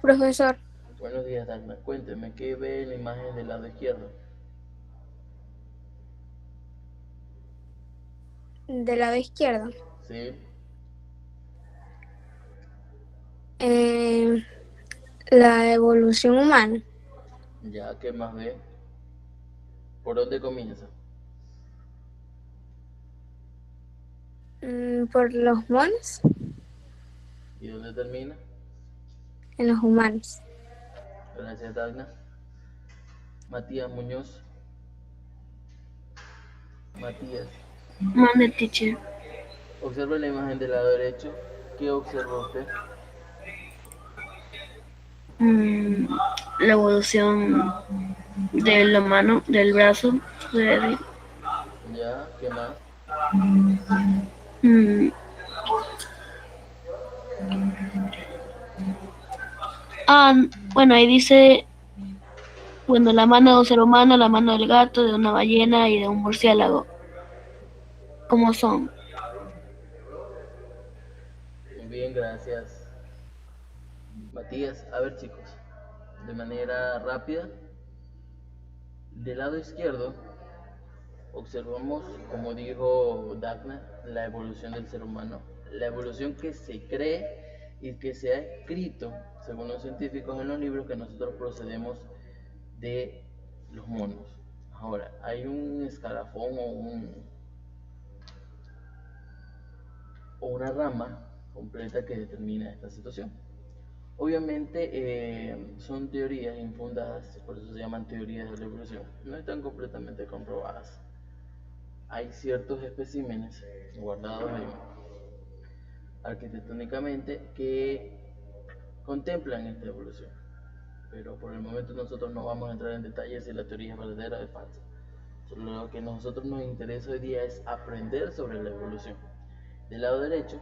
profesor. Buenos días, Dagmar. Cuénteme, ¿qué ve en la imagen del lado izquierdo? Del lado izquierdo. ¿Sí? Eh, la evolución humana. ¿Ya qué más ve? ¿Por dónde comienza? Por los monos ¿Y dónde termina? en los humanos. Gracias, Dagmar. Matías Muñoz. Matías, Mande, teacher. observe la imagen del lado derecho. ¿Qué observa usted? Mm, la evolución de la mano, del brazo, podría decir. ¿Ya? ¿Qué más? Mm, ah, bueno, ahí dice, bueno, la mano de un ser humano, la mano del gato, de una ballena y de un murciélago. ¿Cómo son? Muy bien, gracias. Matías, a ver chicos, de manera rápida, del lado izquierdo observamos, como dijo Dagna, la evolución del ser humano, la evolución que se cree y que se ha escrito, según los científicos en los libros, que nosotros procedemos de los monos. Ahora, hay un escalafón o una rama completa que determina esta situación. Obviamente son teorías infundadas, por eso se llaman teorías de la evolución, no están completamente comprobadas. Hay ciertos especímenes guardados arquitectónicamente que contemplan esta evolución, pero por el momento nosotros no vamos a entrar en detalles si la teoría es verdadera o es falsa. Lo que a nosotros nos interesa hoy día es aprender sobre la evolución. Del lado derecho,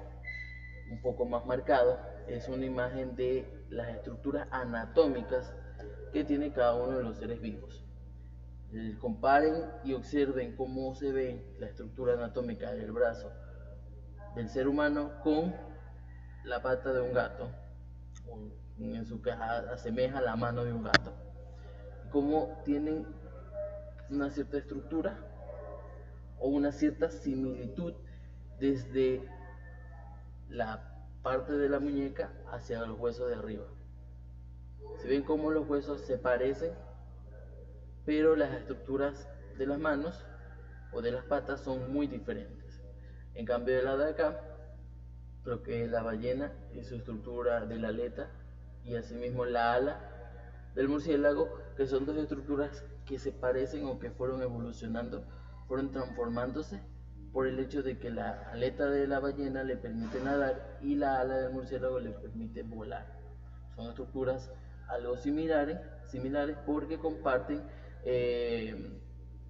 un poco más marcado, es una imagen de las estructuras anatómicas que tiene cada uno de los seres vivos. Comparen y observen cómo se ve la estructura anatómica del brazo del ser humano con la pata de un gato, o en su caja asemeja la mano de un gato. Cómo tienen una cierta estructura o una cierta similitud desde la parte de la muñeca hacia los huesos de arriba. Se ven cómo los huesos se parecen, pero las estructuras de las manos o de las patas son muy diferentes. En cambio, del lado de acá, lo que es la ballena y su estructura de la aleta y asimismo la ala del murciélago, que son dos estructuras que se parecen o que fueron evolucionando, fueron transformándose por el hecho de que la aleta de la ballena le permite nadar y la ala del murciélago le permite volar. Son estructuras algo similares porque comparten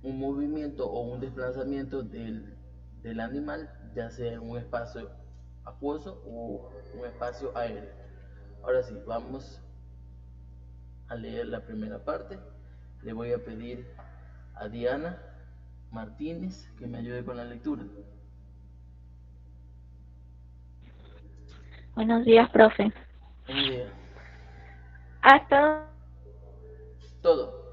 un movimiento o un desplazamiento del animal, ya sea en un espacio acuoso o un espacio aéreo. Ahora sí, vamos a leer la primera parte. Le voy a pedir a Diana Martínez que me ayude con la lectura. Buenos días, profe. Buenos días. Hasta Todo.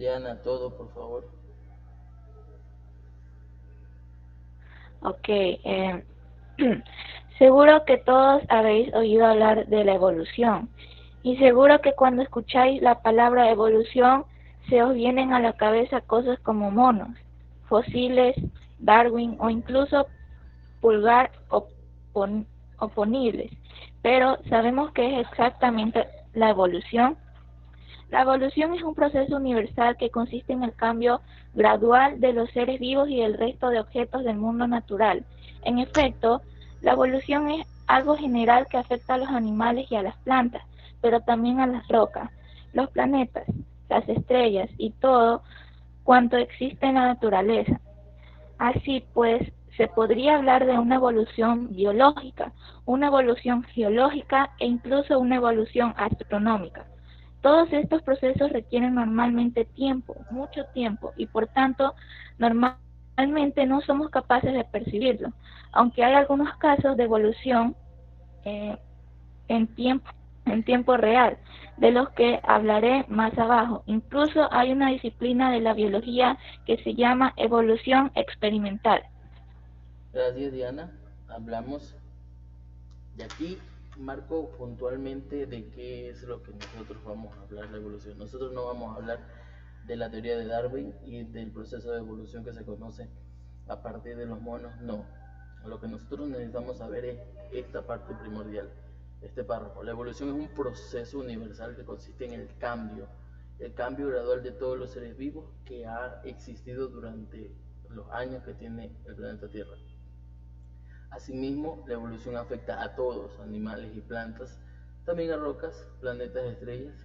Diana, todo, por favor. Ok. Seguro que todos habéis oído hablar de la evolución. Y seguro que cuando escucháis la palabra evolución se os vienen a la cabeza cosas como monos, fósiles, Darwin o incluso pulgar oponibles. Pero ¿sabemos qué es exactamente la evolución? La evolución es un proceso universal que consiste en el cambio gradual de los seres vivos y del resto de objetos del mundo natural. En efecto, la evolución es algo general que afecta a los animales y a las plantas, pero también a las rocas, los planetas, las estrellas y todo cuanto existe en la naturaleza. Así pues, se podría hablar de una evolución biológica, una evolución geológica e incluso una evolución astronómica. Todos estos procesos requieren normalmente tiempo, mucho tiempo, y por tanto, normalmente no somos capaces de percibirlo, aunque hay algunos casos de evolución en tiempo real, de los que hablaré más abajo. Incluso hay una disciplina de la biología que se llama evolución experimental. Gracias, Diana. Hablamos de aquí, marco puntualmente de qué es lo que nosotros vamos a hablar, la evolución. Nosotros no vamos a hablar de la teoría de Darwin y del proceso de evolución que se conoce a partir de los monos, no. Lo que nosotros necesitamos saber es esta parte primordial, este párrafo. La evolución es un proceso universal que consiste en el cambio gradual de todos los seres vivos que ha existido durante los años que tiene el planeta Tierra. Asimismo, la evolución afecta a todos, animales y plantas, también a rocas, planetas, estrellas,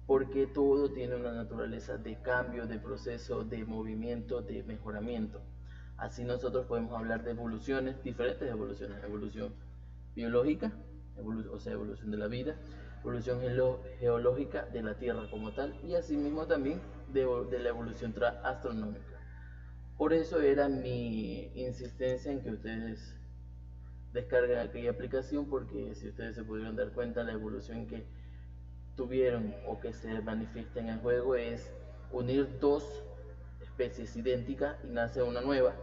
porque todo tiene una naturaleza de cambio, de proceso, de movimiento, de mejoramiento. Así nosotros podemos hablar de evoluciones, diferentes evoluciones: evolución biológica, o sea, evolución de la vida, evolución geológica de la Tierra como tal, y asimismo también de la evolución astronómica. Por eso era mi insistencia en que ustedes descarguen aquella aplicación, porque si ustedes se pudieron dar cuenta, la evolución que tuvieron o que se manifiesta en el juego es unir dos especies idénticas y nace una nueva,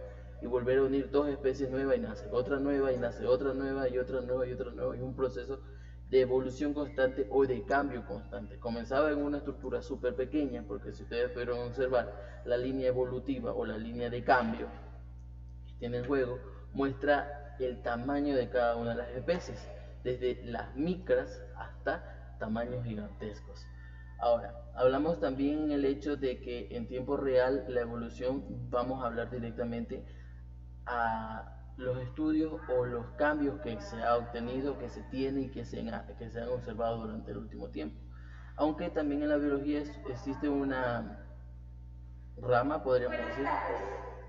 y volver a unir dos especies nuevas y nace otra nueva, y nace otra nueva, y otra nueva, y otra nueva, y un proceso de evolución constante o de cambio constante. Comenzaba en una estructura súper pequeña, porque si ustedes pudieron observar, la línea evolutiva o la línea de cambio que tiene el juego muestra el tamaño de cada una de las especies, desde las micras hasta tamaños gigantescos. Ahora, hablamos también en el hecho de que en tiempo real la evolución, vamos a hablar directamente a los estudios o los cambios que se ha obtenido, que se tiene y que se han observado durante el último tiempo. Aunque también en la biología existe una rama, podríamos decir,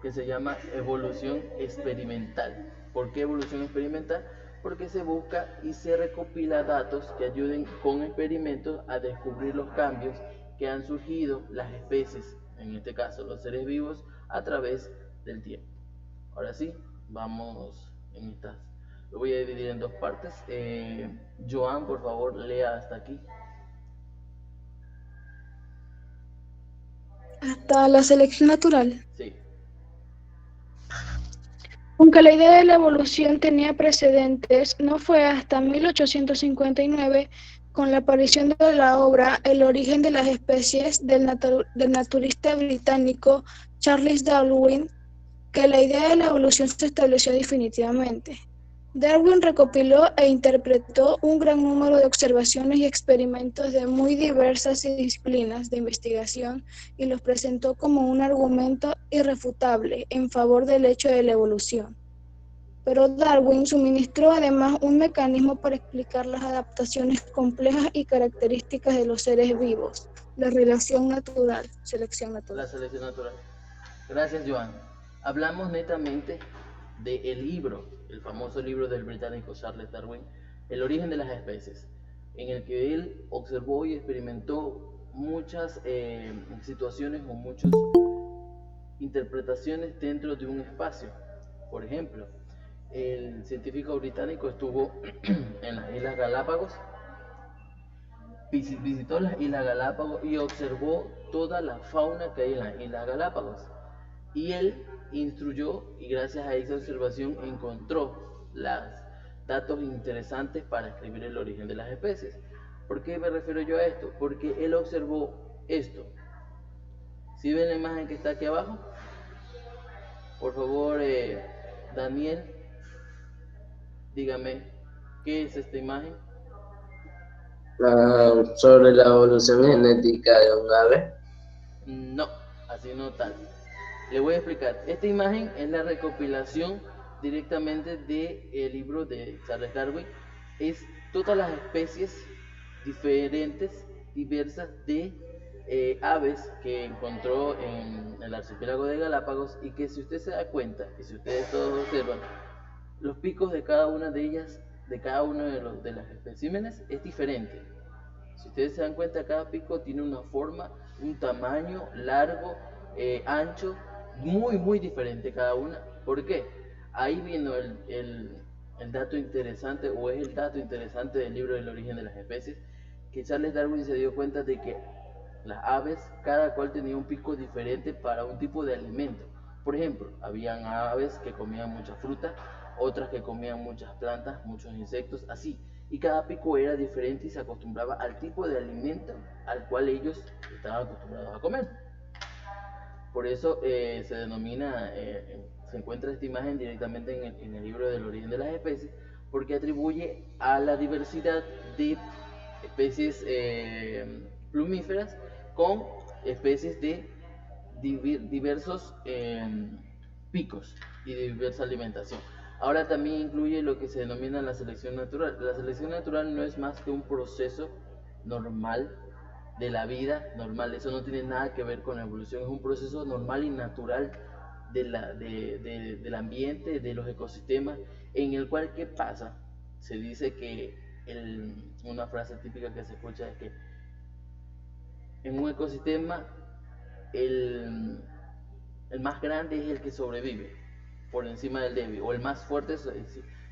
que se llama evolución experimental. ¿Por qué evolución experimental? Porque se busca y se recopila datos que ayuden con experimentos a descubrir los cambios que han surgido las especies, en este caso los seres vivos, a través del tiempo. Ahora sí, vamos en estas. Lo voy a dividir en dos partes. Joan, por favor, lea hasta aquí. Hasta la selección natural. Sí. Aunque la idea de la evolución tenía precedentes, no fue hasta 1859, con la aparición de la obra El origen de las especies del naturalista británico Charles Darwin, que la idea de la evolución se estableció definitivamente. Darwin recopiló e interpretó un gran número de observaciones y experimentos de muy diversas disciplinas de investigación y los presentó como un argumento irrefutable en favor del hecho de la evolución. Pero Darwin suministró además un mecanismo para explicar las adaptaciones complejas y características de los seres vivos, la relación natural, selección natural. La selección natural. Gracias, Joan. Hablamos netamente del libro, el famoso libro del británico Charles Darwin, El origen de las especies, en el que él observó y experimentó muchas situaciones o muchas interpretaciones dentro de un espacio. Por ejemplo, el científico británico estuvo en las Islas Galápagos, visitó las Islas Galápagos y observó toda la fauna que hay en las Islas Galápagos. Y él instruyó, y gracias a esa observación encontró los datos interesantes para escribir el origen de las especies. ¿Por qué me refiero yo a esto? Porque él observó esto. ¿Sí ven la imagen que está aquí abajo? Por favor, Daniel, dígame, ¿qué es esta imagen? Sobre la evolución genética de un ave. No, así no tal. Le voy a explicar. Esta imagen es la recopilación directamente del libro de Charles Darwin. Es todas las especies diferentes, diversas de aves que encontró en el archipiélago de Galápagos, y que, si usted se da cuenta, y si ustedes todos observan, los picos de cada una de ellas, de cada uno de los especímenes, es diferente. Si ustedes se dan cuenta, cada pico tiene una forma, un tamaño, largo, ancho, muy diferente cada una. ¿Por qué? Ahí vino el dato interesante, o es el dato interesante del libro del origen de las especies, que Charles Darwin se dio cuenta de que las aves, cada cual tenía un pico diferente para un tipo de alimento. Por ejemplo, habían aves que comían mucha fruta, otras que comían muchas plantas, muchos insectos, así. Y cada pico era diferente y se acostumbraba al tipo de alimento al cual ellos estaban acostumbrados a comer. Por eso se denomina, se encuentra esta imagen directamente en el libro del origen de las especies, porque atribuye a la diversidad de especies plumíferas con especies de diversos picos y de diversa alimentación. Ahora también incluye lo que se denomina la selección natural. La selección natural no es más que un proceso normal de la vida normal. Eso no tiene nada que ver con la evolución, es un proceso normal y natural del ambiente, de los ecosistemas, en el cual, ¿qué pasa? Se dice que una frase típica que se escucha es que en un ecosistema el más grande es el que sobrevive por encima del débil, o el más fuerte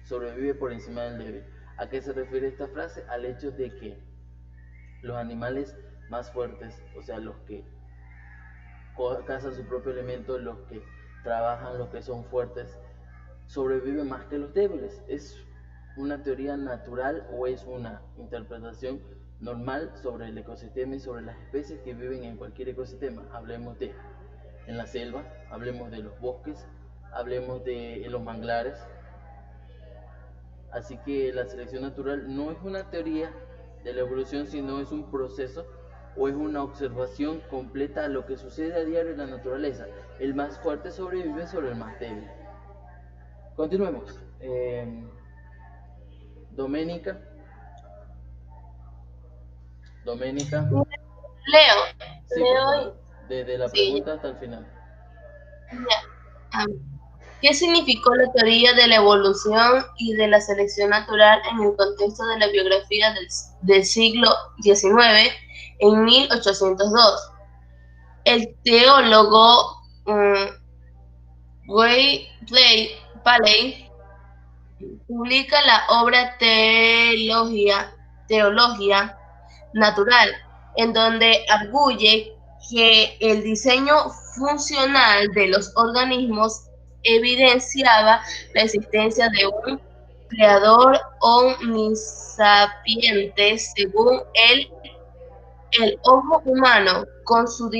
sobrevive por encima del débil. ¿A qué se refiere esta frase? Al hecho de que los animales más fuertes, o sea, los que cazan su propio alimento, los que trabajan, los que son fuertes, sobreviven más que los débiles. ¿Es una teoría natural o es una interpretación normal sobre el ecosistema y sobre las especies que viven en cualquier ecosistema? Hablemos de en la selva, hablemos de los bosques, hablemos de los manglares. Así que la selección natural no es una teoría de la evolución, sino es un proceso o es una observación completa a lo que sucede a diario en la naturaleza. El más fuerte sobrevive sobre el más débil. Continuemos. Doménica. Leo, Sí, por favor. Desde la pregunta hasta el final. Ya. ¿Qué significó la teoría de la evolución y de la selección natural en el contexto de la biografía del siglo XIX en 1802? El teólogo Paley publica la obra Teología Natural, en donde arguye que el diseño funcional de los organismos evidenciaba la existencia de un creador omnisapiente según el ojo humano, con su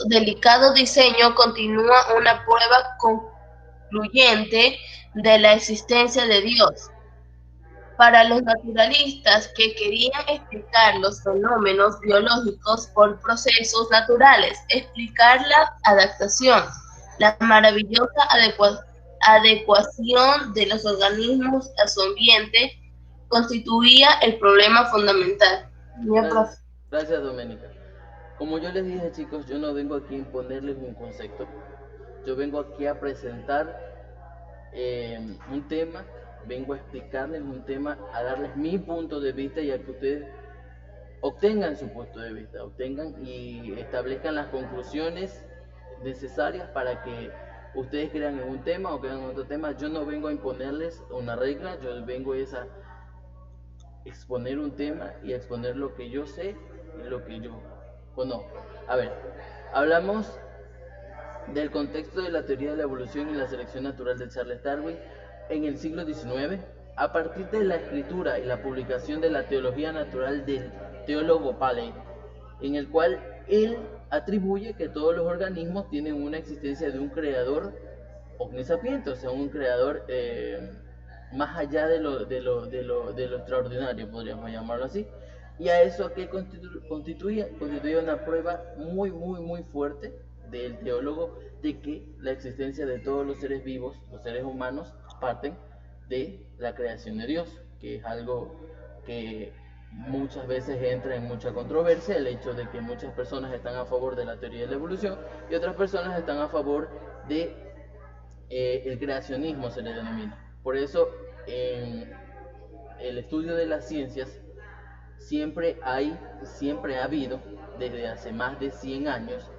delicado diseño, continúa una prueba concluyente de la existencia de Dios. Para los naturalistas que querían explicar los fenómenos biológicos por procesos naturales, explicar la adaptación, la maravillosa adecuación de los organismos a su ambiente, constituía el problema fundamental. Gracias, Doménica. Como yo les dije, chicos, yo no vengo aquí a imponerles un concepto. Yo vengo aquí a presentar un tema, vengo a explicarles un tema, a darles mi punto de vista y a que ustedes obtengan su punto de vista, obtengan y establezcan las conclusiones necesarias para que ustedes crean en un tema o crean en otro tema. Yo no vengo a imponerles una regla, yo vengo a exponer un tema y a exponer lo que yo sé y lo que yo conozco. A ver, hablamos del contexto de la teoría de la evolución y la selección natural de Charles Darwin en el siglo XIX, a partir de la escritura y la publicación de la teología natural del teólogo Paley, en el cual él atribuye que todos los organismos tienen una existencia de un creador omnisapiente, o sea, un creador más allá de lo extraordinario, podríamos llamarlo así. Y a eso que constituía una prueba muy fuerte del teólogo de que la existencia de todos los seres vivos, los seres humanos, parten de la creación de Dios, que es algo que muchas veces entra en mucha controversia, el hecho de que muchas personas están a favor de la teoría de la evolución y otras personas están a favor de el creacionismo, se le denomina. Por eso en el estudio de las ciencias siempre ha habido, desde hace más de 100 años,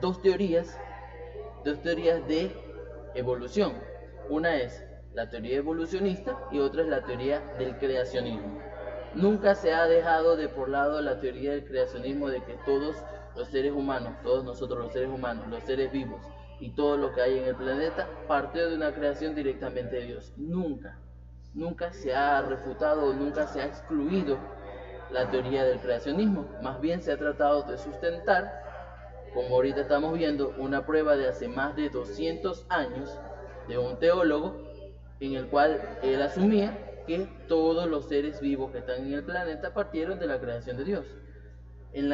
dos teorías de evolución. Una es la teoría evolucionista y otra es la teoría del creacionismo. Nunca se ha dejado de por lado la teoría del creacionismo, de que todos los seres humanos, todos nosotros los seres humanos, los seres vivos y todo lo que hay en el planeta partió de una creación directamente de Dios. Nunca se ha refutado, nunca se ha excluido la teoría del creacionismo. Más bien se ha tratado de sustentar, como ahorita estamos viendo, una prueba de hace más de 200 años de un teólogo en el cual él asumía que todos los seres vivos que están en el planeta partieron de la creación de Dios. En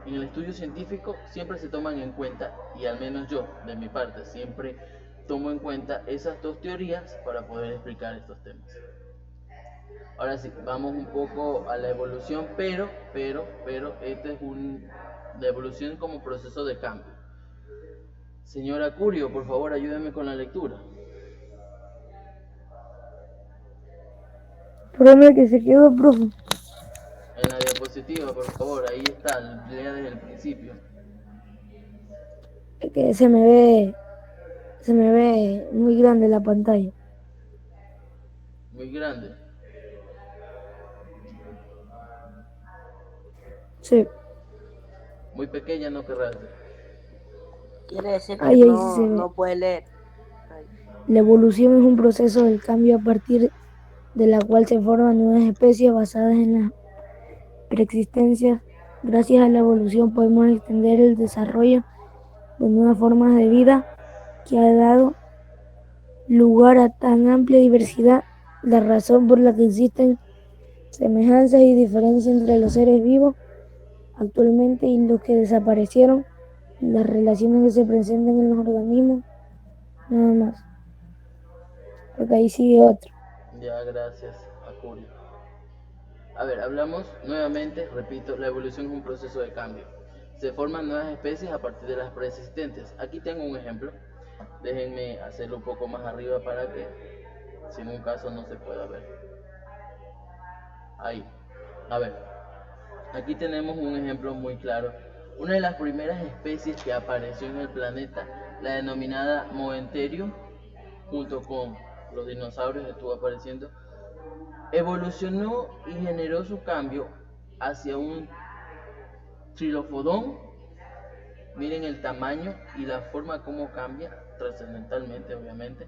el estudio científico siempre se toman en cuenta, y al menos yo, de mi parte, siempre tomo en cuenta esas dos teorías para poder explicar estos temas. Ahora sí, vamos un poco a la evolución, pero esta es la evolución como proceso de cambio. Señora Curio, por favor, ayúdeme con la lectura. Profe, que se quedó, profe. En la diapositiva, por favor, ahí está, lea desde el principio. Es que se me ve muy grande la pantalla. Muy grande. Sí. Muy pequeña, no querrás. Quiere decir que Ahí sí se ve. no puede leer. La evolución es un proceso del cambio a partir de la cual se forman nuevas especies basadas en la preexistencia. Gracias a la evolución podemos extender el desarrollo de nuevas formas de vida que ha dado lugar a tan amplia diversidad. La razón por la que existen semejanzas y diferencias entre los seres vivos actualmente y los que desaparecieron, las relaciones que se presentan en los organismos, nada más. Porque ahí sigue otro. Ya, gracias, Acurio. A ver, hablamos nuevamente, repito, la evolución es un proceso de cambio. Se forman nuevas especies a partir de las preexistentes. Aquí tengo un ejemplo. Déjenme hacerlo un poco más arriba para que, si en un caso no se pueda ver. Ahí. A ver, aquí tenemos un ejemplo muy claro. Una de las primeras especies que apareció en el planeta, la denominada Moenterium, junto con los dinosaurios que estuvo apareciendo, evolucionó y generó su cambio hacia un trilofodón. Miren el tamaño y la forma como cambia, trascendentalmente obviamente.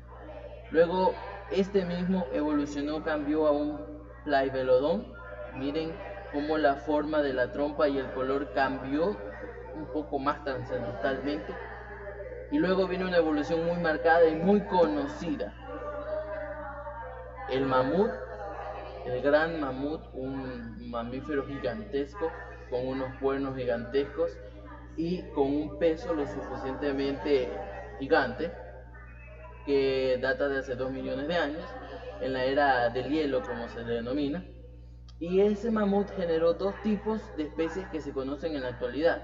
Luego este mismo evolucionó, cambió a un Plaevelodon. Miren cómo la forma de la trompa y el color cambió un poco más trascendentalmente. Y luego vino una evolución muy marcada y muy conocida. El mamut, el gran mamut, un mamífero gigantesco con unos cuernos gigantescos y con un peso lo suficientemente gigante, que data de hace 2 millones de años, en la era del hielo, como se le denomina. Y ese mamut generó dos tipos de especies que se conocen en la actualidad.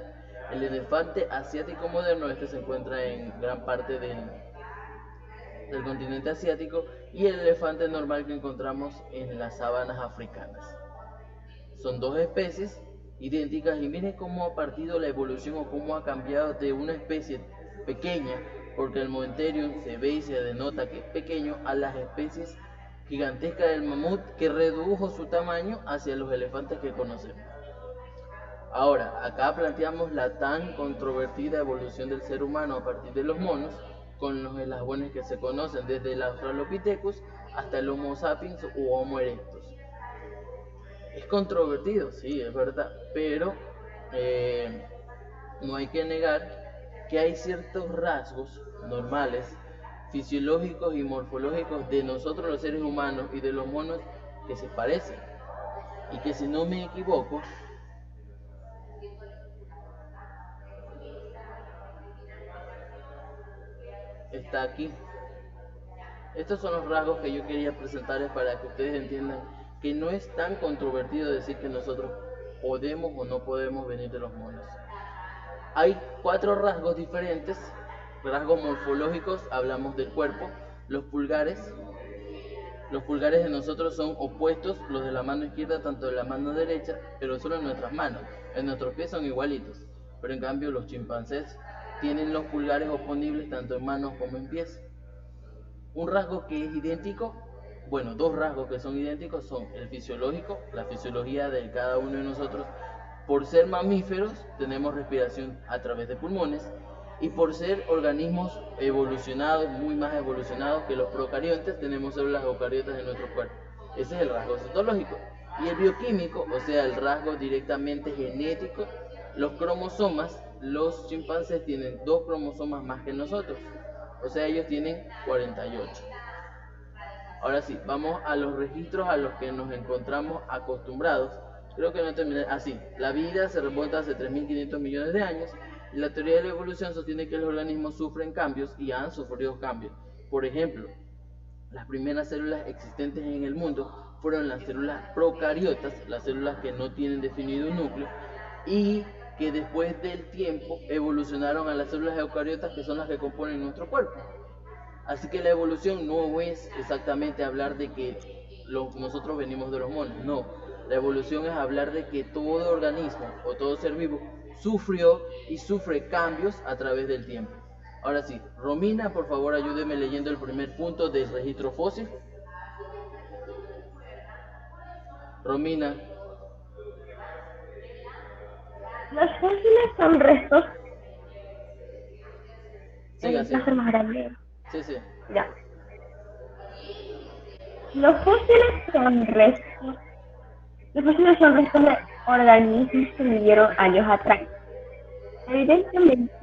El elefante asiático moderno, este se encuentra en gran parte del continente asiático, y el elefante normal que encontramos en las sabanas africanas. Son dos especies idénticas, y miren cómo ha partido la evolución o cómo ha cambiado de una especie pequeña, porque el Moenterium se ve y se denota que es pequeño, a las especies gigantescas del mamut, que redujo su tamaño hacia los elefantes que conocemos. Ahora, acá planteamos la tan controvertida evolución del ser humano a partir de los monos, con los eslabones que se conocen desde el Australopithecus hasta el Homo sapiens u Homo erectus. Es controvertido, sí, es verdad, pero no hay que negar que hay ciertos rasgos normales, fisiológicos y morfológicos de nosotros los seres humanos y de los monos que se parecen, y que, si no me equivoco, está aquí. Estos son los rasgos que yo quería presentarles para que ustedes entiendan que no es tan controvertido decir que nosotros podemos o no podemos venir de los monos. Hay 4 rasgos diferentes, rasgos morfológicos. Hablamos del cuerpo, los pulgares, Los pulgares de nosotros son opuestos los de la mano izquierda tanto de la mano derecha, pero solo en nuestras manos. En nuestros pies son igualitos, pero en cambio los chimpancés tienen los pulgares oponibles tanto en manos como en pies. Un rasgo que es idéntico, bueno, dos rasgos que son idénticos son el fisiológico, la fisiología de cada uno de nosotros. Por ser mamíferos tenemos respiración a través de pulmones, y por ser organismos evolucionados, muy más evolucionados que los procariontes, tenemos células eucariotas en nuestro cuerpo. Ese es el rasgo citológico. Y el bioquímico, o sea, el rasgo directamente genético, los cromosomas, los chimpancés tienen 2 cromosomas más que nosotros, o sea, ellos tienen 48. Ahora sí, vamos a los registros a los que nos encontramos acostumbrados. Creo que no terminé así. La vida se remonta hace 3.500 millones de años, y la teoría de la evolución sostiene que los organismos sufren cambios y han sufrido cambios. Por ejemplo, las primeras células existentes en el mundo fueron las células procariotas, las células que no tienen definido un núcleo, y que después del tiempo evolucionaron a las células eucariotas, que son las que componen nuestro cuerpo. Así que la evolución no es exactamente hablar de que nosotros venimos de los monos, no. La evolución es hablar de que todo organismo o todo ser vivo sufrió y sufre cambios a través del tiempo. Ahora sí, Romina, por favor ayúdeme leyendo el primer punto del registro fósil. Romina. Los fósiles son restos. Siga, Va a ser más grande. Sí. Ya. Los fósiles son restos. Los fósiles son restos de organismos que vivieron años atrás. Evidentemente.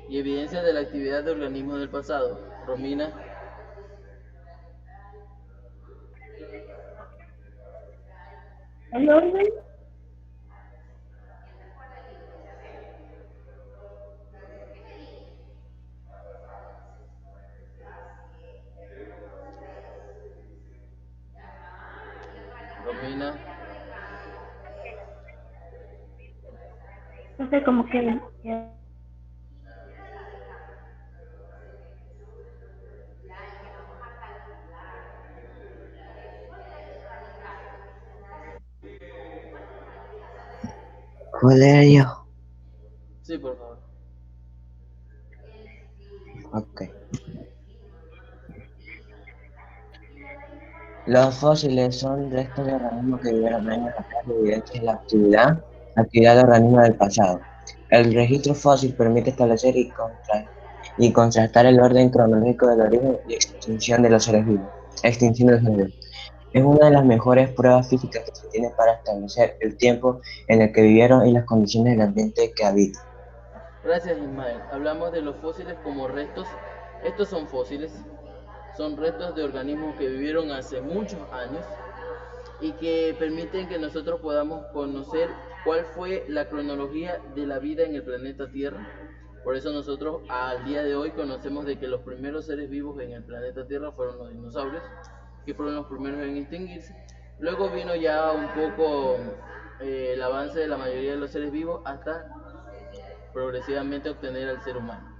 Y evidencia de la actividad de organismos del pasado. Romina. El orden Romina. no sé, como que Valerio. Sí, por favor. Ok. Los fósiles son restos de organismos que vivieron años atrás, evidencias de la actividad de organismos del pasado. El registro fósil permite establecer y contrastar el orden cronológico del origen y extinción de los seres vivos. Es una de las mejores pruebas físicas que se tiene para establecer el tiempo en el que vivieron y las condiciones del ambiente que habitan. Gracias, Ismael. Hablamos de los fósiles como restos. Estos son fósiles, son restos de organismos que vivieron hace muchos años y que permiten que nosotros podamos conocer cuál fue la cronología de la vida en el planeta Tierra. Por eso nosotros al día de hoy conocemos de que los primeros seres vivos en el planeta Tierra fueron los dinosaurios, que fueron los primeros en extinguirse. Luego vino ya un poco el avance de la mayoría de los seres vivos hasta progresivamente obtener al ser humano.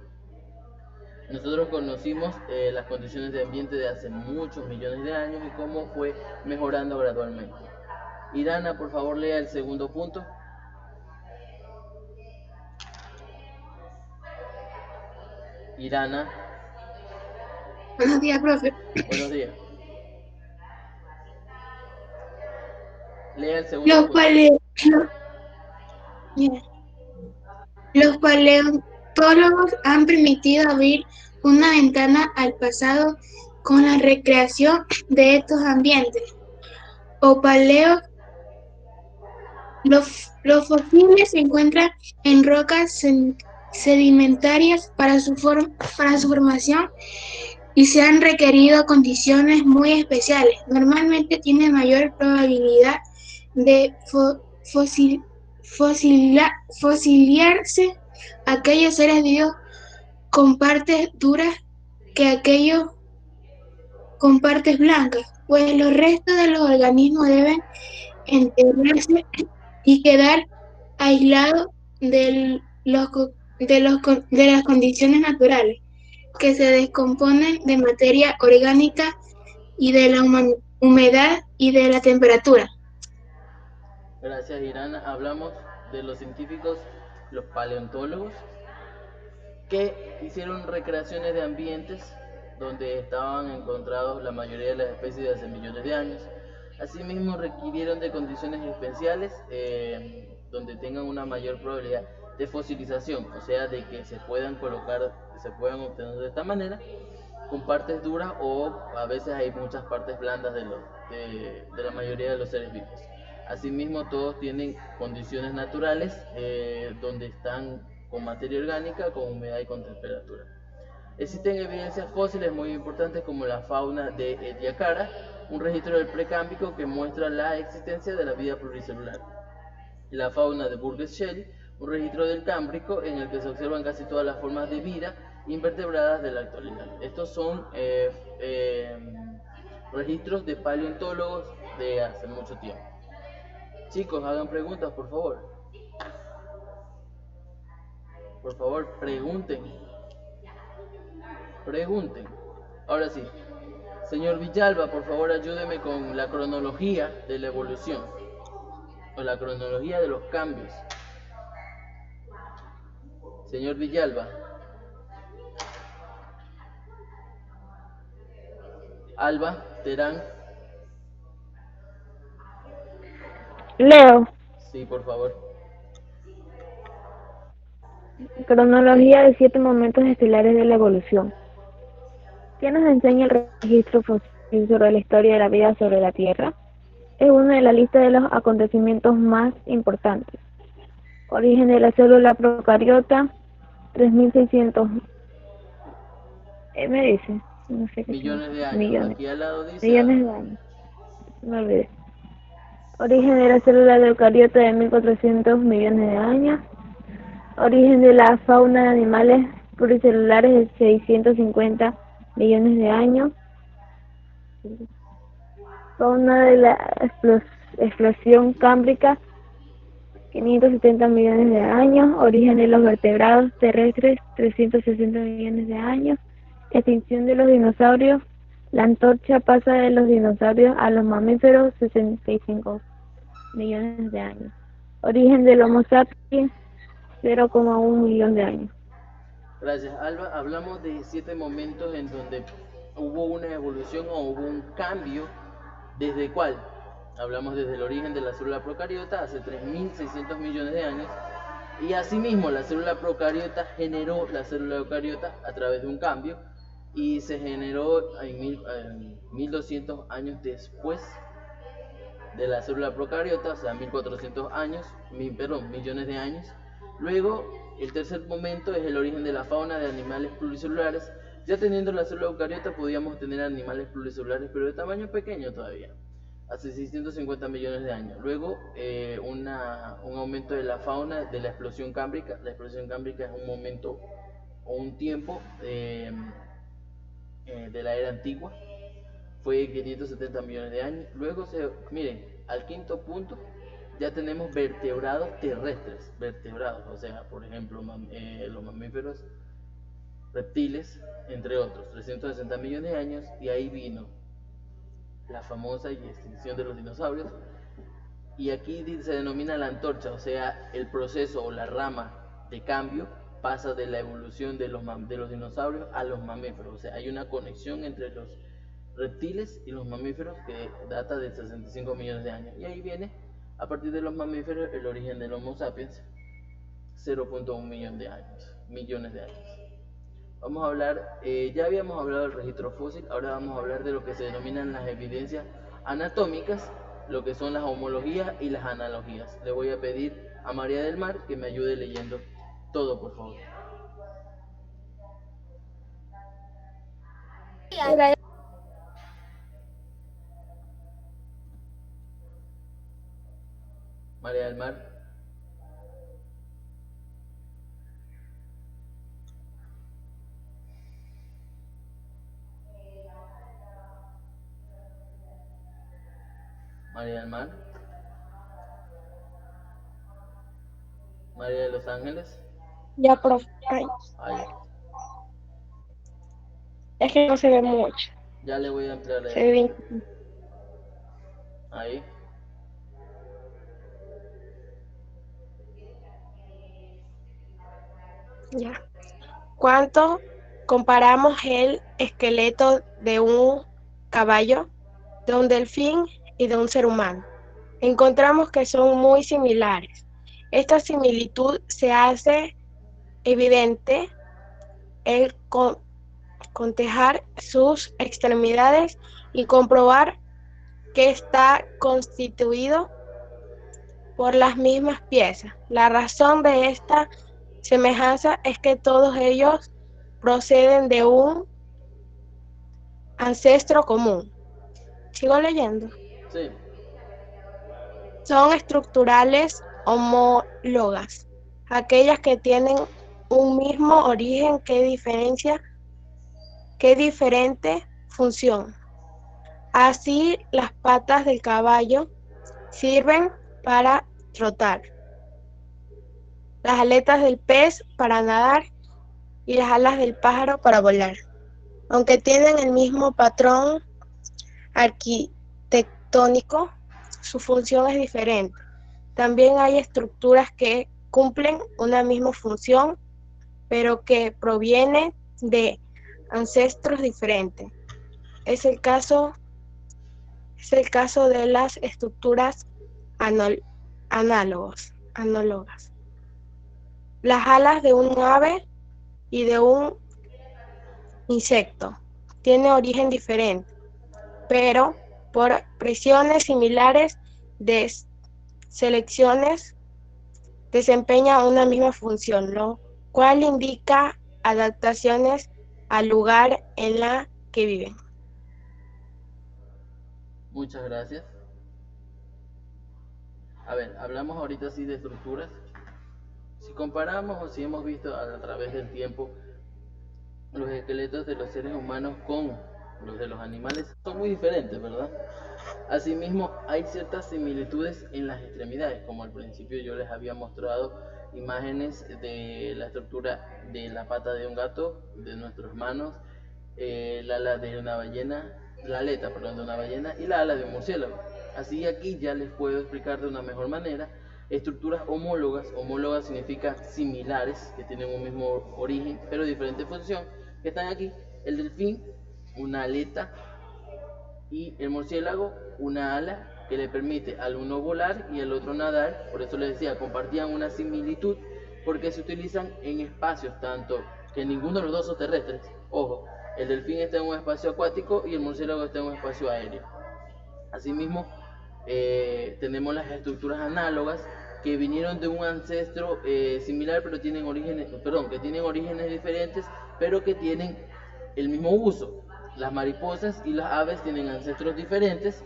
Nosotros conocimos las condiciones de ambiente de hace muchos millones de años y cómo fue mejorando gradualmente. Irana, por favor, lea el segundo punto. Irana. Buenos días, profe. Buenos días. Lea el segundo punto. Los paleontólogos han permitido abrir una ventana al pasado con la recreación de estos ambientes. Los fósiles se encuentran en rocas sedimentarias para su formación y se han requerido condiciones muy especiales. Normalmente tienen mayor probabilidad de fosiliarse aquellos seres vivos con partes duras que aquellos con partes blancas, pues los restos de los organismos deben enterrarse y quedar aislados de las condiciones naturales. que se descomponen de materia orgánica y de la humedad y de la temperatura. Gracias, Irana. Hablamos de los científicos, los paleontólogos, que hicieron recreaciones de ambientes donde estaban encontrados la mayoría de las especies de hace millones de años. Asimismo, requirieron de condiciones especiales donde tengan una mayor probabilidad de fosilización, o sea, de que se puedan obtener de esta manera con partes duras, o a veces hay muchas partes blandas de la mayoría de los seres vivos. Asimismo, todos tienen condiciones naturales donde están con materia orgánica, con humedad y con temperatura. Existen evidencias fósiles muy importantes como la fauna de Ediacara, un registro del precámbrico que muestra la existencia de la vida pluricelular. La fauna de Burgess Shell, un registro del Cámbrico en el que se observan casi todas las formas de vida invertebradas de la actualidad. Estos son registros de paleontólogos de hace mucho tiempo. Chicos, hagan preguntas, por favor. Por favor, pregunten. Ahora sí. Señor Villalba, por favor, ayúdeme con la cronología de la evolución, o la cronología de los cambios. Señor Villalba. Alba, Terán. Leo, Sí, por favor. cronología de 7 momentos estelares de la evolución. ¿Qué nos enseña el registro fósil sobre la historia de la vida sobre la Tierra? Es una de la lista de los acontecimientos más importantes. Origen de la célula procariota, 3600. Me dice, no sé qué millones de años. Millones. Aquí al lado dice Millones de años. Me olvidé. Origen de la célula de eucariota de 1400 millones de años. Origen de la fauna de animales pluricelulares de 650 millones de años. Fauna de la explosión cámbrica, 570 millones de años. Origen de los vertebrados terrestres, 360 millones de años. Extinción de los dinosaurios. La antorcha pasa de los dinosaurios a los mamíferos, 65 millones de años. Origen del Homo sapiens, 0,1 millón de años. Gracias, Alba. Hablamos de 7 momentos en donde hubo una evolución o hubo un cambio. ¿Desde cuál? Hablamos desde el origen de la célula procariota hace 3.600 millones de años. Y asimismo, la célula procariota generó la célula eucariota a través de un cambio, y se generó en 1200 años después de la célula procariota, o sea, 1400 años, millones de años. Luego, el tercer momento es el origen de la fauna de animales pluricelulares. Ya teniendo la célula eucariota podíamos tener animales pluricelulares, pero de tamaño pequeño todavía, hace 650 millones de años. Luego, un aumento de la fauna de la explosión cámbrica. La explosión cámbrica es un momento o un tiempo de la era antigua, fue 570 millones de años. Luego, miren, al quinto punto ya tenemos vertebrados terrestres, o sea, por ejemplo, los mamíferos, reptiles, entre otros, 360 millones de años, y ahí vino la famosa extinción de los dinosaurios. Y aquí se denomina la antorcha, o sea, el proceso o la rama de cambio pasa de la evolución de los dinosaurios a los mamíferos. O sea, hay una conexión entre los reptiles y los mamíferos que data de 65 millones de años. Y ahí viene, a partir de los mamíferos, el origen del Homo sapiens, 0.1 millones de años. Vamos a hablar, ya habíamos hablado del registro fósil, ahora vamos a hablar de lo que se denominan las evidencias anatómicas, lo que son las homologías y las analogías. Le voy a pedir a María del Mar que me ayude leyendo todo, por favor. María del Mar. María del Mar. María de los Ángeles. Ya, profe. Ay. Ay. Es que no se ve mucho. Ya le voy a ampliar Se ve bien. ahí. Ya. ¿Cuánto comparamos el esqueleto de un caballo, de un delfín y de un ser humano? Encontramos que son muy similares. Esta similitud se hace evidente el cotejar sus extremidades y comprobar que está constituido por las mismas piezas. La razón de esta semejanza es que todos ellos proceden de un ancestro común. ¿Sigo leyendo? Sí. Son estructurales homólogas, aquellas que tienen un mismo origen que diferente función. Así, las patas del caballo sirven para trotar, las aletas del pez para nadar y las alas del pájaro para volar. Aunque tienen el mismo patrón arquitectónico, su función es diferente. También hay estructuras que cumplen una misma función, pero que provienen de ancestros diferentes. Es el caso de las estructuras análogas. Las alas de un ave y de un insecto tienen origen diferente, pero por presiones similares de selecciones desempeñan una misma función, lo cual indica adaptaciones al lugar en la que viven. Muchas gracias. A ver, hablamos ahorita sí de estructuras. Si comparamos o si hemos visto a través del tiempo los esqueletos de los seres humanos con los de los animales, son muy diferentes, ¿verdad? Asimismo, hay ciertas similitudes en las extremidades, como al principio yo les había mostrado imágenes de la estructura de la pata de un gato, de nuestras manos, la ala de una ballena, la aleta, perdón, de una ballena y la ala de un murciélago. Así aquí ya les puedo explicar de una mejor manera estructuras homólogas. Homólogas significa similares, que tienen un mismo origen pero diferente función, que están aquí. El delfín, una aleta, y el murciélago, una ala que le permite al uno volar y al otro nadar. Por eso les decía, compartían una similitud porque se utilizan en espacios tanto que ninguno de los dos son terrestres. Ojo, el delfín está en un espacio acuático y el murciélago está en un espacio aéreo. Asimismo, tenemos las estructuras análogas que vinieron de un ancestro similar, pero tienen orígenes, que tienen orígenes diferentes, pero que tienen el mismo uso. Las mariposas y las aves tienen ancestros diferentes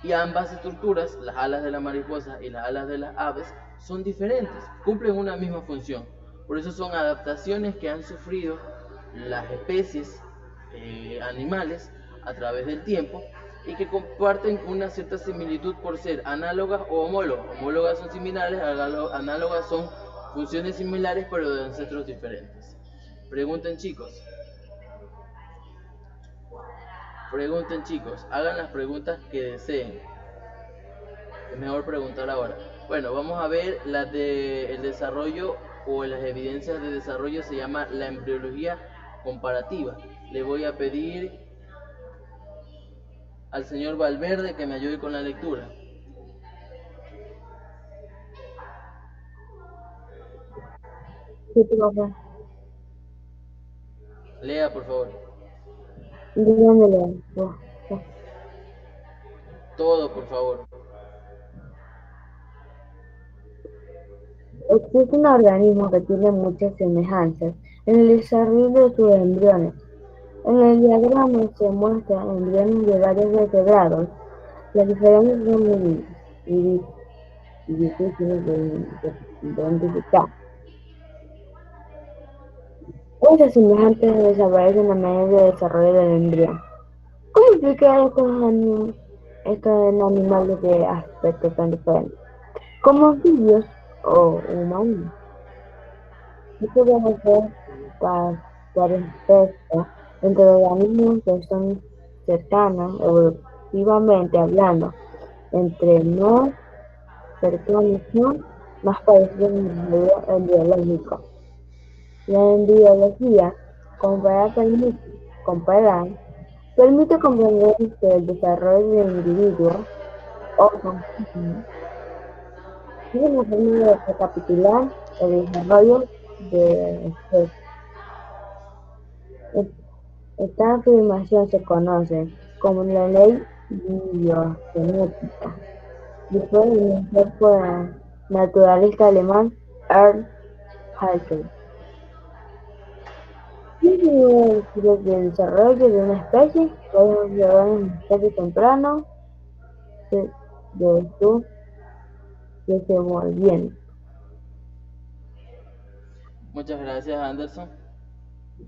y ambas estructuras, las alas de la mariposa y las alas de las aves, son diferentes, cumplen una misma función. Por eso son adaptaciones que han sufrido las especies animales a través del tiempo y que comparten una cierta similitud por ser análogas o homólogas. Homólogas son similares, análogas son funciones similares pero de ancestros diferentes. Pregunten chicos, hagan las preguntas que deseen. Es mejor preguntar ahora. Bueno, vamos a ver las de el desarrollo o las evidencias de desarrollo, se llama la embriología comparativa. Le voy a pedir al señor Valverde que me ayude con la lectura. Sí, profe. Lea, por favor. Dígamelo. Todo, por favor. Existe un organismo que tiene muchas semejanzas en el desarrollo de sus embriones. En el diagrama se muestran embriones de varios vertebrados. Las diferencias son mínimas y difíciles de identificar. Estas semejanzas desaparecen a medida del desarrollo del embrión. ¿Cómo explicar estos animales de aspecto tan diferentes? Como anfibios o humanos. Esto debe ser para especie Entre organismos que son cercanos, evolutivamente hablando, entre más cercanos son, más parecidos en biológico. La embriología comparar permite comprender que el desarrollo del individuo o conjunto tiene la forma de recapitular el desarrollo de especies. Esta afirmación se conoce como la ley biogenética y fue iniciada por el naturalista alemán Ernst Haeckel. Desde el desarrollo de una especie puede observar en un estado temprano de su desenvolvimiento. Muchas gracias, Anderson.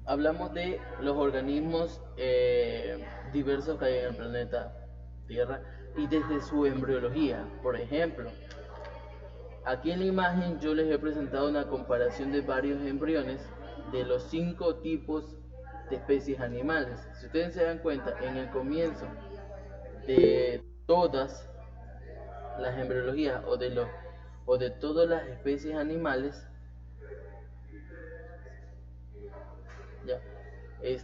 Hablamos de los organismos diversos que hay en el planeta Tierra y desde su embriología. Por ejemplo, aquí en la imagen yo les he presentado una comparación de varios embriones de los 5 tipos de especies animales. Si ustedes se dan cuenta, en el comienzo de todas las embriologías o de todas las especies animales,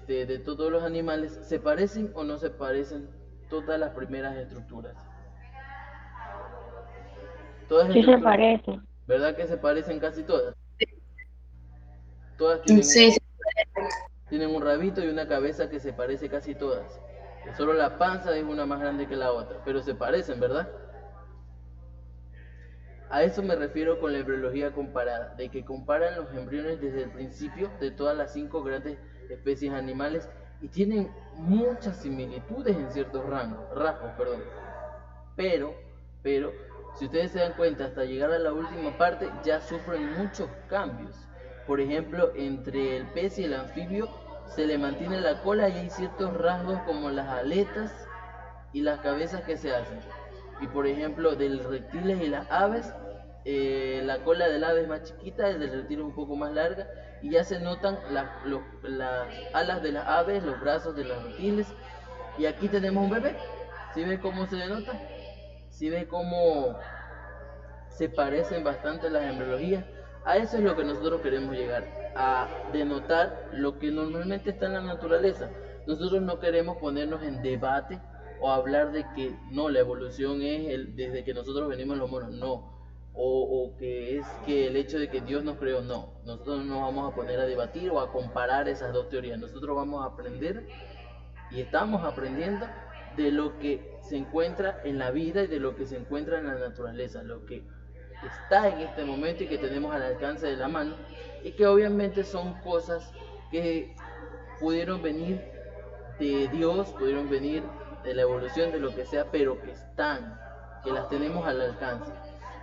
de todos los animales, ¿se parecen o no se parecen todas las primeras estructuras? Todas Sí se parecen. ¿Verdad que se parecen casi todas? Todas tienen un rabito y una cabeza que se parece casi todas. Solo la panza es una más grande que la otra, pero se parecen, ¿verdad? A eso me refiero con la embriología comparada, de que comparan los embriones desde el principio de todas las 5 grandes especies animales y tienen muchas similitudes en ciertos rasgos, pero, si ustedes se dan cuenta, hasta llegar a la última parte ya sufren muchos cambios. Por ejemplo, entre el pez y el anfibio se le mantiene la cola y hay ciertos rasgos como las aletas y las cabezas que se hacen. Y por ejemplo, de los reptiles y las aves, la cola del ave es más chiquita, el del reptil es un poco más larga, y ya se notan las alas de las aves, los brazos de los reptiles. Y aquí tenemos un bebé. ¿Sí ven cómo se denota? ¿Sí ven cómo se parecen bastante las embriologías? A eso es lo que nosotros queremos llegar, a denotar lo que normalmente está en la naturaleza. Nosotros no queremos ponernos en debate o hablar de que no, la evolución es desde que nosotros venimos los monos, no. O que es que el hecho de que Dios nos creó, no. Nosotros no nos vamos a poner a debatir o a comparar esas dos teorías. Nosotros vamos a aprender y estamos aprendiendo de lo que se encuentra en la vida y de lo que se encuentra en la naturaleza, lo que está en este momento y que tenemos al alcance de la mano, y que obviamente son cosas que pudieron venir de Dios, pudieron venir de la evolución, de lo que sea, pero que están, que las tenemos al alcance.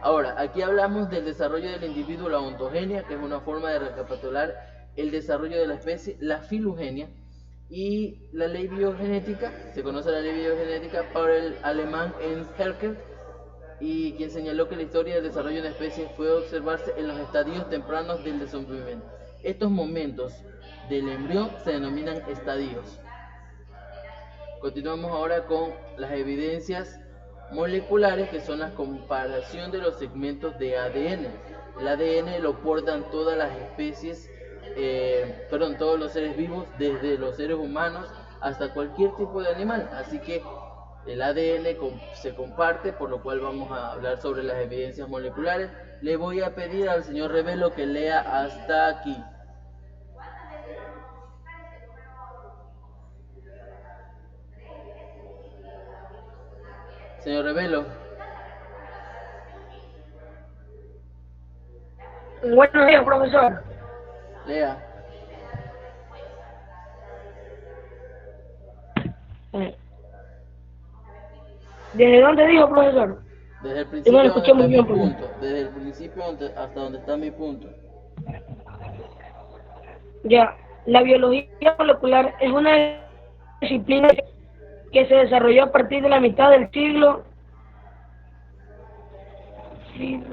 Ahora, aquí hablamos del desarrollo del individuo, la ontogenia, que es una forma de recapitular el desarrollo de la especie, la filogenia, y la ley biogenética. Se conoce la ley biogenética por el alemán Ernst Haeckel, y quien señaló que la historia del desarrollo de una especie puede observarse en los estadios tempranos del desenvolvimiento. Estos momentos del embrión se denominan estadios. Continuamos ahora con las evidencias moleculares, que son la comparación de los segmentos de ADN. El ADN lo portan todas las especies, todos los seres vivos, desde los seres humanos hasta cualquier tipo de animal. Así que el ADN se comparte, por lo cual vamos a hablar sobre las evidencias moleculares. Le voy a pedir al señor Revelo que lea hasta aquí. Señor Revelo. Buenos días, profesor. Lea. ¿Desde dónde dijo, profesor? Desde el principio hasta mi punto. Desde el principio hasta donde está mi punto. Ya, la biología molecular es una disciplina que se desarrolló a partir de la mitad del siglo XX.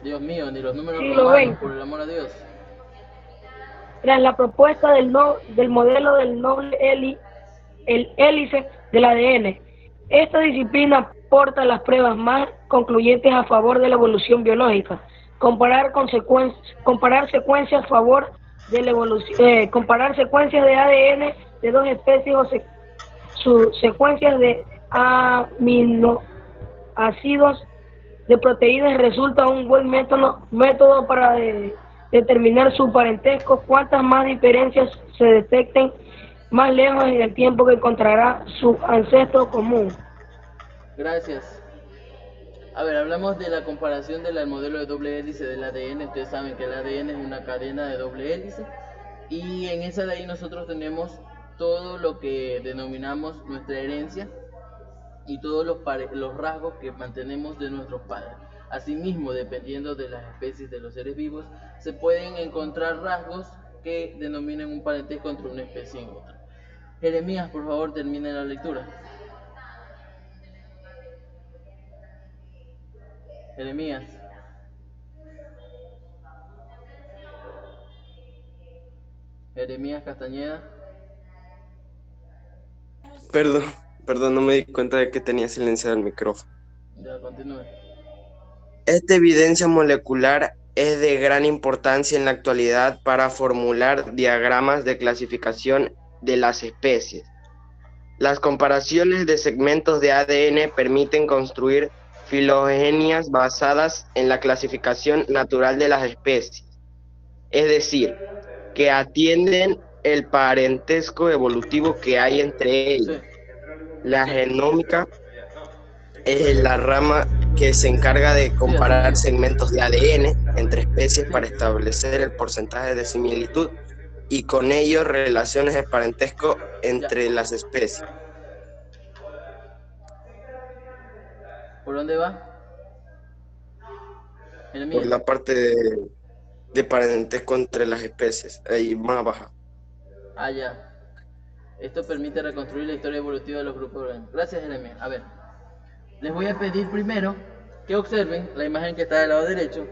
Dios mío, ni los números romanos, por el amor a Dios. tras la propuesta del modelo del el hélice del ADN. Esta disciplina aporta las pruebas más concluyentes a favor de la evolución biológica. Comparar secuencias a favor de la evolución, comparar secuencias de ADN de dos especies o secuencias de aminoácidos de proteínas resulta un buen método para determinar su parentesco. Cuantas más diferencias se detecten, más lejos en el tiempo que encontrará su ancestro común. Gracias. A ver, hablamos de la comparación del modelo de doble hélice del ADN. Ustedes saben que el ADN es una cadena de doble hélice y en esa de ahí nosotros tenemos todo lo que denominamos nuestra herencia y todos los rasgos que mantenemos de nuestros padres. Asimismo, dependiendo de las especies de los seres vivos, se pueden encontrar rasgos que denominan un parentesco entre una especie y otra. Jeremías, por favor, termine la lectura. Jeremías. Jeremías Castañeda. Perdón, no me di cuenta de que tenía silenciado el micrófono. Ya, continúe. Esta evidencia molecular es de gran importancia en la actualidad para formular diagramas de clasificación de las especies. Las comparaciones de segmentos de ADN permiten construir filogenias basadas en la clasificación natural de las especies, es decir, que atienden el parentesco evolutivo que hay entre ellas. La genómica es la rama que se encarga de comparar segmentos de ADN entre especies para establecer el porcentaje de similitud y con ello relaciones de parentesco entre las especies. ¿Por dónde va? Por la parte de parentesco entre las especies, ahí más abajo. Ah, ya. Esto permite reconstruir la historia evolutiva de los grupos orgánicos. Gracias, Jeremías. A ver, les voy a pedir primero que observen la imagen que está del lado derecho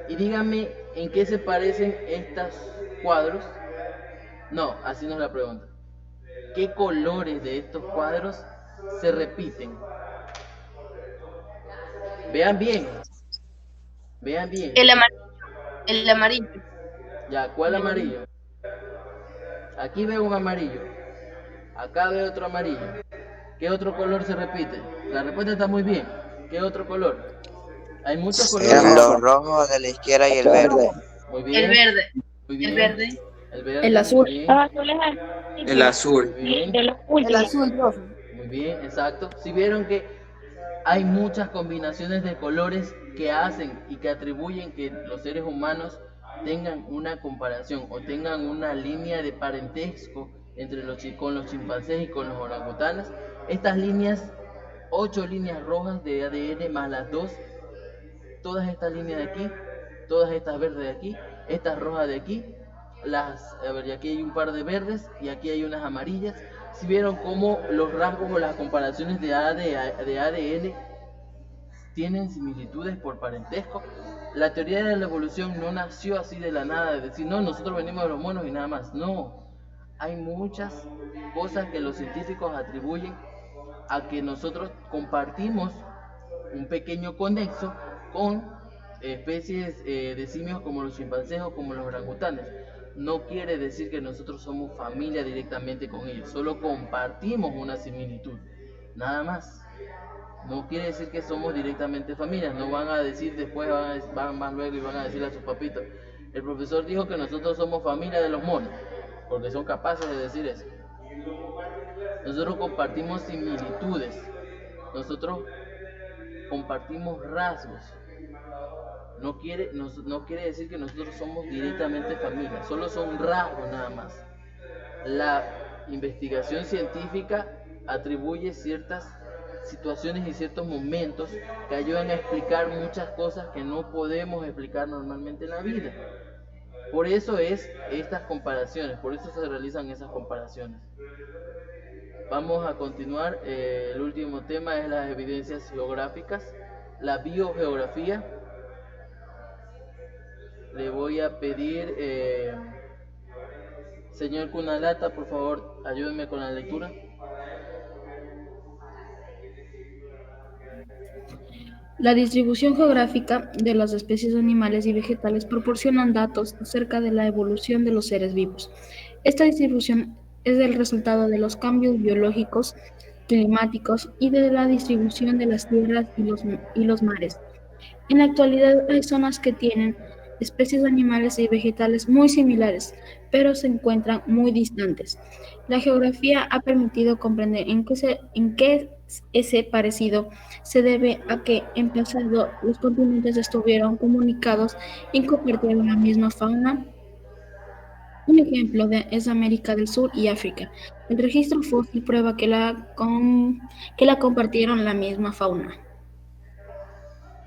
y díganme en qué se parecen estos cuadros. No, así no es la pregunta. ¿Qué colores de estos cuadros se repiten? Vean bien. Vean bien. El amarillo. Ya, ¿cuál amarillo? Aquí veo un amarillo. Acá veo otro amarillo. ¿Qué otro color se repite? La respuesta está muy bien. ¿Qué otro color? Hay muchos colores. Los rojos de la izquierda y el verde. Muy bien. El verde. Muy bien. El verde. El verde. El azul. El azul. Muy bien. El azul rojo. Muy bien, exacto. Si vieron que hay muchas combinaciones de colores que hacen y que atribuyen que los seres humanos tengan una comparación o tengan una línea de parentesco entre con los chimpancés y con los orangutanes. Estas líneas, 8 líneas rojas de ADN más las 2, todas estas líneas de aquí, todas estas verdes de aquí, estas rojas de aquí, y aquí hay un par de verdes y aquí hay unas amarillas. Si vieron cómo los rasgos o las comparaciones de ADN tienen similitudes por parentesco. La teoría de la evolución no nació así de la nada, de decir, no, nosotros venimos de los monos y nada más. No, hay muchas cosas que los científicos atribuyen a que nosotros compartimos un pequeño conexo con especies de simios como los chimpancés o como los orangutanes. No quiere decir que nosotros somos familia directamente con ellos, solo compartimos una similitud, nada más. No quiere decir que somos directamente familias. No van a decir después, van luego y van a decirle a sus papitos, el profesor dijo que nosotros somos familia de los monos, porque son capaces de decir eso. Nosotros compartimos similitudes, nosotros compartimos rasgos. No quiere decir que nosotros somos directamente familia, solo son rasgos nada más. La investigación científica atribuye ciertas situaciones y ciertos momentos que ayudan a explicar muchas cosas que no podemos explicar normalmente en la vida. Por eso es estas comparaciones, por eso se realizan esas comparaciones. Vamos a continuar. El último tema es las evidencias geográficas, la biogeografía. Le voy a pedir Señor Kunalata, por favor, ayúdeme con la lectura. La distribución geográfica de las especies animales y vegetales proporcionan datos acerca de la evolución de los seres vivos. Esta distribución es el resultado de los cambios biológicos, climáticos y de la distribución de las tierras y los mares. En la actualidad hay zonas que tienen especies animales y vegetales muy similares, pero se encuentran muy distantes. La geografía ha permitido comprender en qué ese parecido se debe a que en pasado los continentes estuvieron comunicados y compartieron la misma fauna. Un ejemplo es América del Sur y África. El registro fósil prueba que la compartieron la misma fauna.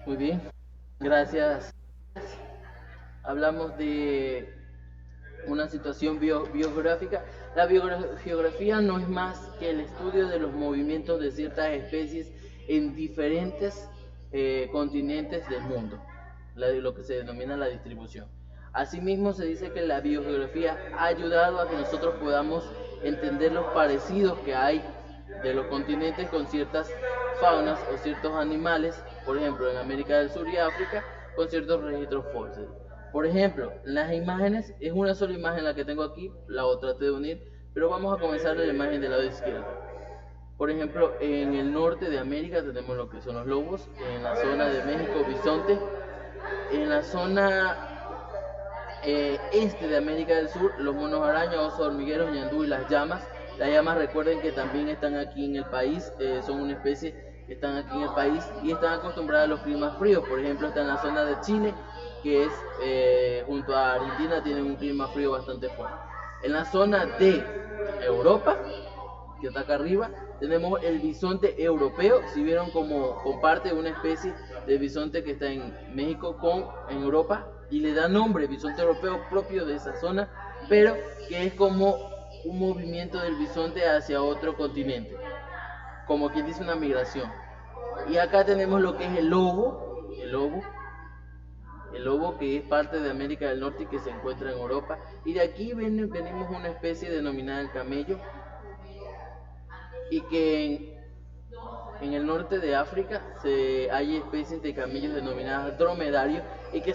Muy bien, gracias. Hablamos de una situación biogeográfica. La biogeografía no es más que el estudio de los movimientos de ciertas especies en diferentes continentes del mundo, lo que se denomina la distribución. Asimismo, se dice que la biogeografía ha ayudado a que nosotros podamos entender los parecidos que hay de los continentes con ciertas faunas o ciertos animales, por ejemplo, en América del Sur y África, con ciertos registros fósiles. Por ejemplo, las imágenes, es una sola imagen la que tengo aquí, la otra traté de unir, pero vamos a comenzar de la imagen del lado izquierdo. Por ejemplo, en el norte de América tenemos lo que son los lobos, en la zona de México, bisonte, en la zona este de América del Sur, los monos araña, osos hormigueros, ñandú y las llamas. Las llamas, recuerden que también están aquí en el país, son una especie que están aquí en el país y están acostumbradas a los climas fríos. Por ejemplo, está en la zona de Chile, que es junto a Argentina, tienen un clima frío bastante fuerte. En la zona de Europa, que está acá arriba, tenemos el bisonte europeo. Si vieron como comparte una especie de bisonte que está en México en Europa, y le da nombre bisonte europeo propio de esa zona, pero que es como un movimiento del bisonte hacia otro continente, como quien dice una migración. Y acá tenemos lo que es el lobo que es parte de América del Norte y que se encuentra en Europa. Y de aquí venimos una especie denominada el camello, y que en el norte de África hay especies de camellos denominadas dromedarios y que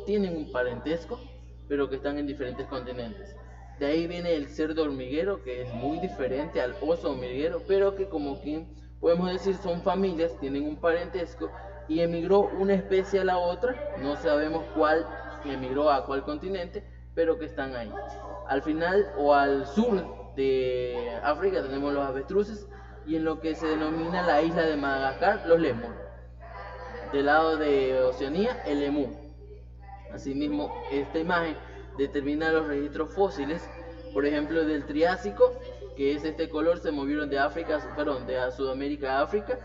tienen un parentesco, pero que están en diferentes continentes. De ahí viene el cerdo hormiguero, que es muy diferente al oso hormiguero, pero que como que podemos decir son familias, tienen un parentesco, y emigró una especie a la otra, no sabemos cuál emigró a cuál continente, pero que están ahí. Al final o al sur de África tenemos los avestruces, y en lo que se denomina la isla de Madagascar, los lémur. Del lado de Oceanía, el lemur. Asimismo, esta imagen determina los registros fósiles, por ejemplo, del Triásico, que es este color, se movieron de Sudamérica a África.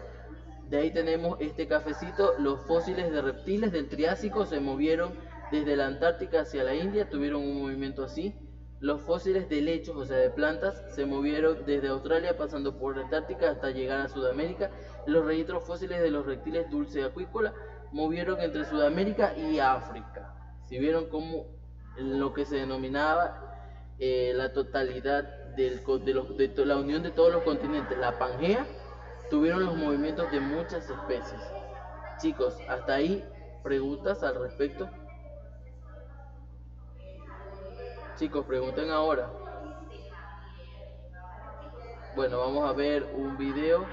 De ahí tenemos este cafecito, los fósiles de reptiles del Triásico se movieron desde la Antártica hacia la India, tuvieron un movimiento así. Los fósiles de helechos, o sea de plantas, se movieron desde Australia pasando por la Antártica hasta llegar a Sudamérica. Los registros fósiles de los reptiles dulce acuícola movieron entre Sudamérica y África. Si vieron cómo lo que se denominaba la totalidad de la unión de todos los continentes, la Pangea, tuvieron los movimientos de muchas especies. Chicos, hasta ahí, ¿preguntas al respecto? Chicos, pregunten ahora. Bueno, vamos a ver un video.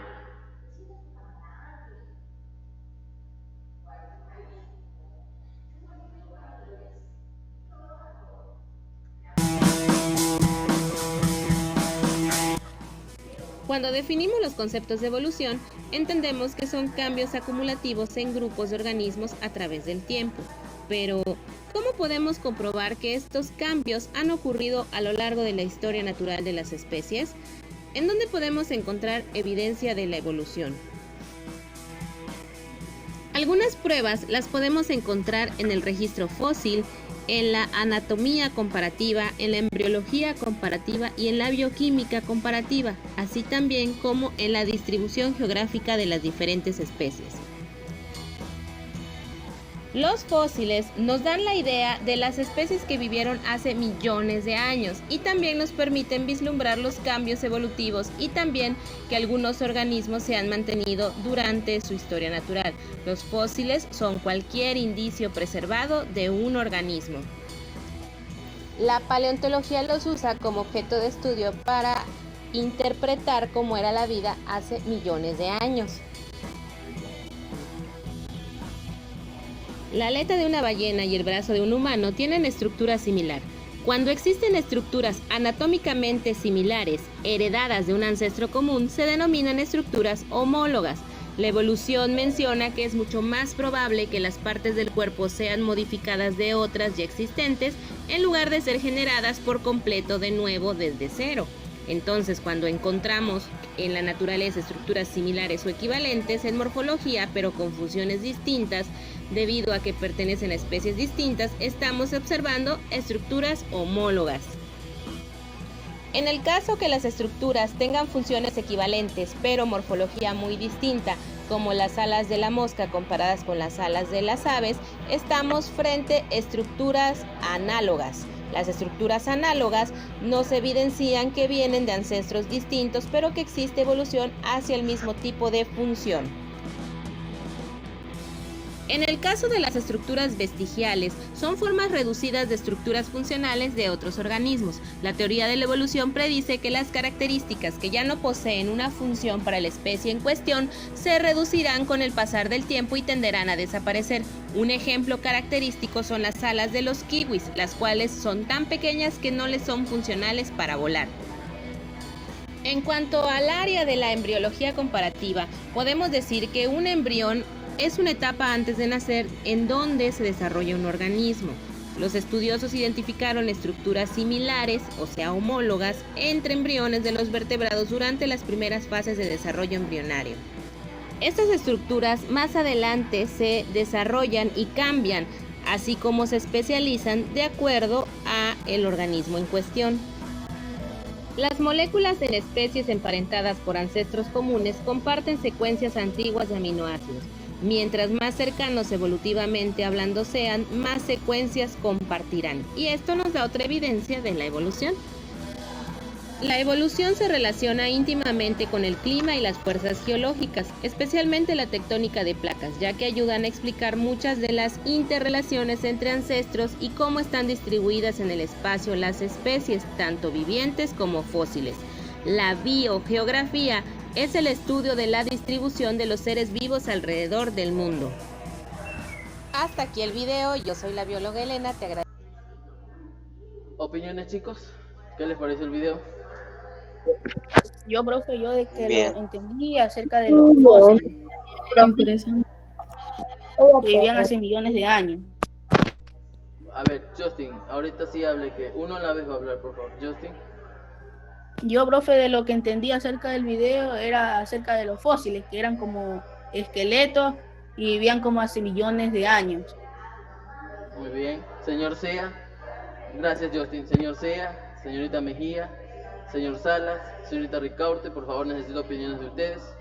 Cuando definimos los conceptos de evolución, entendemos que son cambios acumulativos en grupos de organismos a través del tiempo. Pero, ¿cómo podemos comprobar que estos cambios han ocurrido a lo largo de la historia natural de las especies? ¿En dónde podemos encontrar evidencia de la evolución? Algunas pruebas las podemos encontrar en el registro fósil, en la anatomía comparativa, en la embriología comparativa y en la bioquímica comparativa, así también como en la distribución geográfica de las diferentes especies. Los fósiles nos dan la idea de las especies que vivieron hace millones de años y también nos permiten vislumbrar los cambios evolutivos y también que algunos organismos se han mantenido durante su historia natural. Los fósiles son cualquier indicio preservado de un organismo. La paleontología los usa como objeto de estudio para interpretar cómo era la vida hace millones de años. La aleta de una ballena y el brazo de un humano tienen estructura similar. Cuando existen estructuras anatómicamente similares, heredadas de un ancestro común, se denominan estructuras homólogas. La evolución menciona que es mucho más probable que las partes del cuerpo sean modificadas de otras ya existentes, en lugar de ser generadas por completo de nuevo desde cero. Entonces, cuando encontramos en la naturaleza estructuras similares o equivalentes en morfología, pero con funciones distintas, debido a que pertenecen a especies distintas, estamos observando estructuras homólogas. En el caso que las estructuras tengan funciones equivalentes, pero morfología muy distinta, como las alas de la mosca comparadas con las alas de las aves, estamos frente a estructuras análogas. Las estructuras análogas nos evidencian que vienen de ancestros distintos, pero que existe evolución hacia el mismo tipo de función. En el caso de las estructuras vestigiales, son formas reducidas de estructuras funcionales de otros organismos. La teoría de la evolución predice que las características que ya no poseen una función para la especie en cuestión se reducirán con el pasar del tiempo y tenderán a desaparecer. Un ejemplo característico son las alas de los kiwis, las cuales son tan pequeñas que no les son funcionales para volar. En cuanto al área de la embriología comparativa, podemos decir que un embrión es una etapa antes de nacer en donde se desarrolla un organismo. Los estudiosos identificaron estructuras similares, o sea, homólogas, entre embriones de los vertebrados durante las primeras fases de desarrollo embrionario. Estas estructuras más adelante se desarrollan y cambian, así como se especializan de acuerdo a el organismo en cuestión. Las moléculas en especies emparentadas por ancestros comunes comparten secuencias antiguas de aminoácidos. Mientras más cercanos evolutivamente hablando sean, más secuencias compartirán. Y esto nos da otra evidencia de la evolución. La evolución se relaciona íntimamente con el clima y las fuerzas geológicas, especialmente la tectónica de placas, ya que ayudan a explicar muchas de las interrelaciones entre ancestros y cómo están distribuidas en el espacio las especies, tanto vivientes como fósiles. La biogeografía es el estudio de la distribución de los seres vivos alrededor del mundo. Hasta aquí el video, yo soy la bióloga Elena, te agradezco. ¿Opiniones, chicos? ¿Qué les pareció el video? Yo, profe, yo de que Bien. lo entendí acerca de los fósiles que vivían hace millones de años. A ver, Justin, ahorita sí hable, que uno a la vez va a hablar, por favor. Justin. Yo, profe, de lo que entendí acerca del video era acerca de los fósiles, que eran como esqueletos y vivían como hace millones de años. Muy bien. Señor Sea. Gracias, Justin. Señor Sea, señorita Mejía, señor Salas, señorita Ricaurte, por favor, necesito opiniones de ustedes.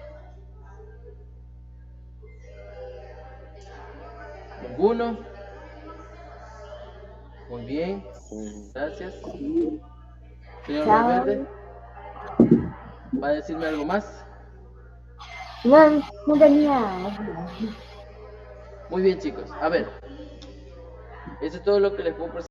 ¿Ninguno? Muy bien. Gracias. Señor Valverde, ¿va a decirme algo más? No tenía. Muy bien, chicos. A ver, eso es todo lo que les puedo presentar.